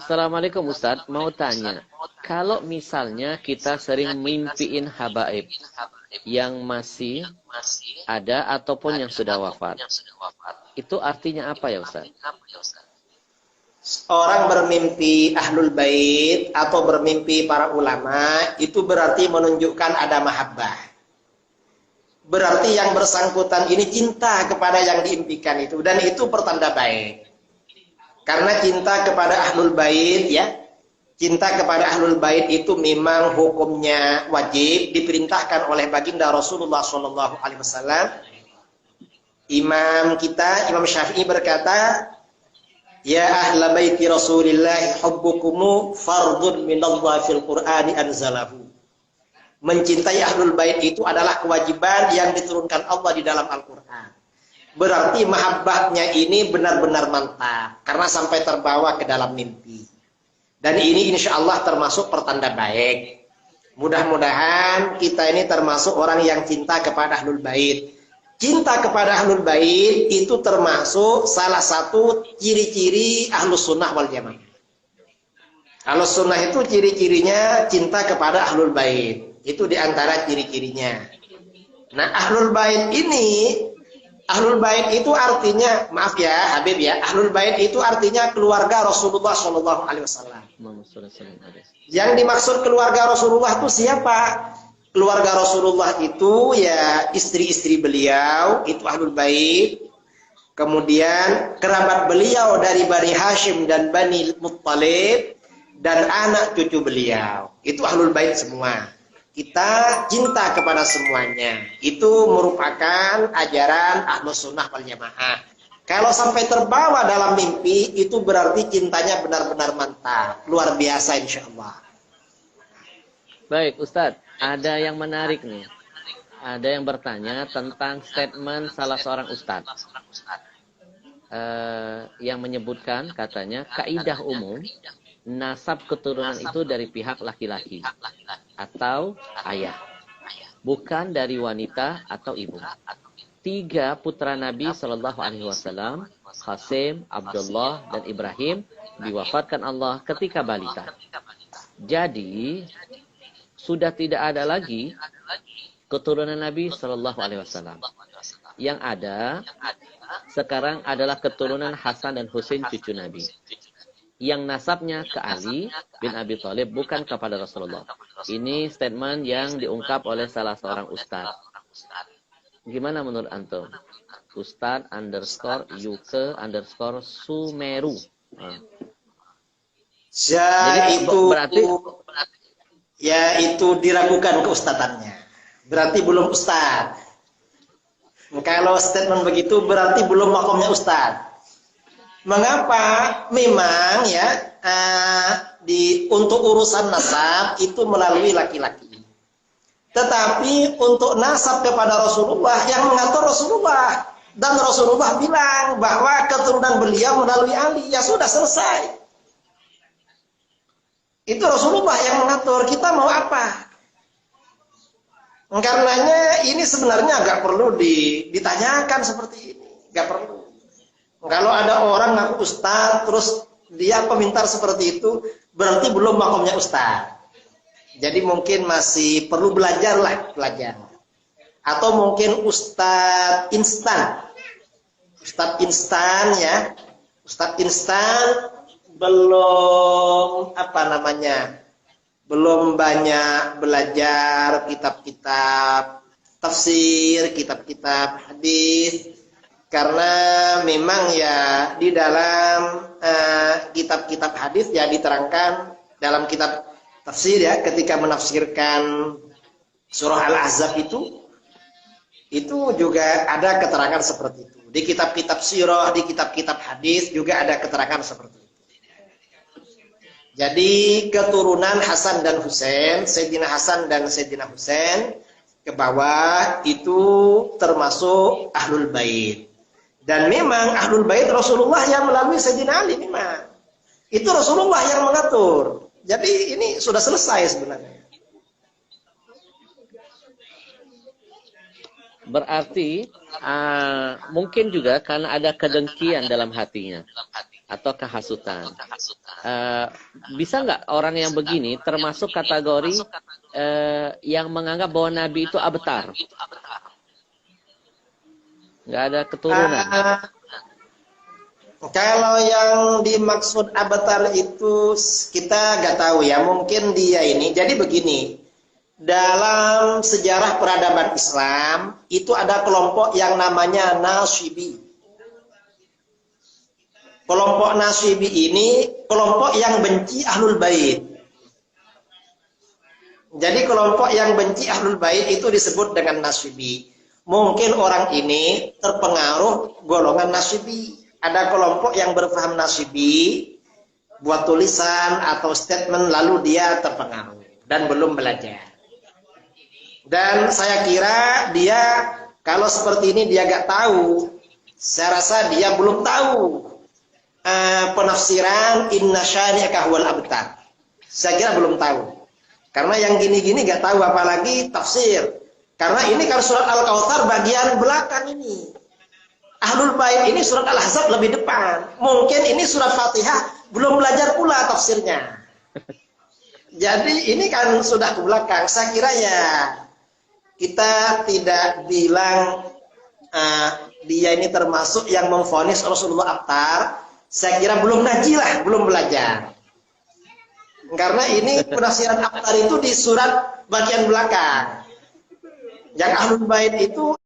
Assalamualaikum Ustadz, mau tanya, kalau misalnya kita sering mimpiin habaib yang masih ada ataupun yang sudah wafat, itu artinya apa ya Ustadz? Orang bermimpi ahlul bait atau bermimpi para ulama itu berarti menunjukkan ada mahabbah. Berarti yang bersangkutan ini cinta kepada yang diimpikan itu, dan itu pertanda baik. Karena cinta kepada ahlul bait ya, cinta kepada ahlul bait itu memang hukumnya wajib, diperintahkan oleh baginda Rasulullah SAW. Imam kita, Imam Syafi'i berkata, ya ahla baiti Rasulillah hubbukumu fardun minallah fil Qur'ani anzalahu. Mencintai ahlul bait itu adalah kewajiban yang diturunkan Allah di dalam Al-Qur'an. Berarti mahabbahnya ini benar-benar mantap karena sampai terbawa ke dalam mimpi. Dan ini insya Allah termasuk pertanda baik. Mudah-mudahan kita ini termasuk orang yang cinta kepada ahlul bait. Cinta kepada ahlul bait itu termasuk salah satu ciri-ciri ahlus sunnah wal jamaah. Ahlus sunnah itu ciri-cirinya cinta kepada ahlul bait. Itu diantara ciri-cirinya. Nah, ahlul bait ini, ahlul bait itu artinya, maaf ya Habib ya, ahlul bait itu artinya keluarga Rasulullah SAW. Yang dimaksud keluarga Rasulullah itu siapa? Keluarga Rasulullah itu ya istri-istri beliau, itu ahlul bait. Kemudian kerabat beliau dari Bani Hashim dan Bani Muttalib, dan anak cucu beliau. Itu ahlul bait semua. Kita cinta kepada semuanya. Itu merupakan ajaran Ahlus Sunnah wal Jamaah. Kalau sampai terbawa dalam mimpi, itu berarti cintanya benar-benar mantap. Luar biasa insya Allah. Baik Ustadz, ada yang menarik nih. Ada yang bertanya tentang statement salah seorang ustadz. Yang menyebutkan katanya, kaidah umum, nasab keturunan itu dari pihak laki-laki atau ayah, bukan dari wanita atau ibu. 3 putra Nabi Shallallahu Alaihi Wasallam, Qasim, Abdullah, dan Ibrahim, diwafatkan Allah ketika balita. Jadi sudah tidak ada lagi keturunan Nabi Shallallahu Alaihi Wasallam. Yang ada sekarang adalah keturunan Hasan dan Husain cucu Nabi, yang nasabnya ke Ali bin Abi Thalib, bukan kepada Rasulullah. Ini statement yang diungkap oleh salah seorang ustadz. Gimana menurut antum? Ustadz _UK_ Sumeru. Jadi itu berarti ya itu diragukan keustatannya. Berarti belum ustadz. Kalau statement begitu berarti belum makomnya ustadz. Mengapa? Memang ya untuk urusan nasab itu melalui laki-laki. Tetapi untuk nasab kepada Rasulullah yang mengatur Rasulullah, dan Rasulullah bilang bahwa keturunan beliau melalui Ali, ya sudah selesai. Itu Rasulullah yang mengatur. Kita mau apa? Karenanya ini sebenarnya nggak perlu ditanyakan seperti ini, nggak perlu. Kalau ada orang ngaku ustaz, terus dia pemintar seperti itu, berarti belum makomnya ustaz. Jadi mungkin masih perlu belajar. Atau mungkin ustaz instan. Ustaz instan ya. Ustaz instan belum belum banyak belajar kitab-kitab tafsir, kitab-kitab hadis. Karena memang ya di dalam kitab-kitab hadis ya diterangkan dalam kitab tafsir ya, ketika menafsirkan surah Al-Ahzab itu juga ada keterangan seperti itu. Di kitab-kitab sirah, di kitab-kitab hadis juga ada keterangan seperti itu. Jadi keturunan Hasan dan Husain, Sayyidina Hasan dan Sayyidina Husain ke bawah itu termasuk ahlul bait. Dan memang ahlul bait Rasulullah yang melalui Sayyidina Ali memang. Itu Rasulullah yang mengatur. Jadi ini sudah selesai sebenarnya. berarti mungkin juga karena ada kedengkian dalam hatinya. atau kehasutan. Bisa nggak orang yang begini termasuk kategori yang menganggap bahwa Nabi itu abtar? Nggak ada keturunan. Kalau yang dimaksud abtar itu kita nggak tahu ya. Mungkin dia ini. Jadi begini, dalam sejarah peradaban Islam itu ada kelompok yang namanya Nasyibi. Kelompok Nasyibi ini kelompok yang benci Ahlul Bait. Jadi kelompok yang benci Ahlul Bait itu disebut dengan Nasyibi. Mungkin orang ini terpengaruh golongan Nasyibi. Ada kelompok yang berpaham Nasyibi, buat tulisan atau statement lalu dia terpengaruh dan belum belajar. Dan saya kira dia kalau seperti ini dia gak tahu. Saya rasa dia belum tahu penafsiran inna syani'aka huwal abtar. Saya kira belum tahu. Karena yang gini-gini gak tahu apalagi tafsir. Karena ini kan surat Al-Kautsar bagian belakang ini. Ahlul Bait ini surat Al-Ahzab lebih depan. Mungkin ini surat Fatihah belum belajar pula tafsirnya. Jadi ini kan sudah ke belakang. Saya kira ya kita tidak bilang dia ini termasuk yang memvonis Rasulullah abtar. Saya kira belum ngaji lah, belum belajar. Karena ini penafsiran abtar itu di surat bagian belakang. Yang Ahlul Bait itu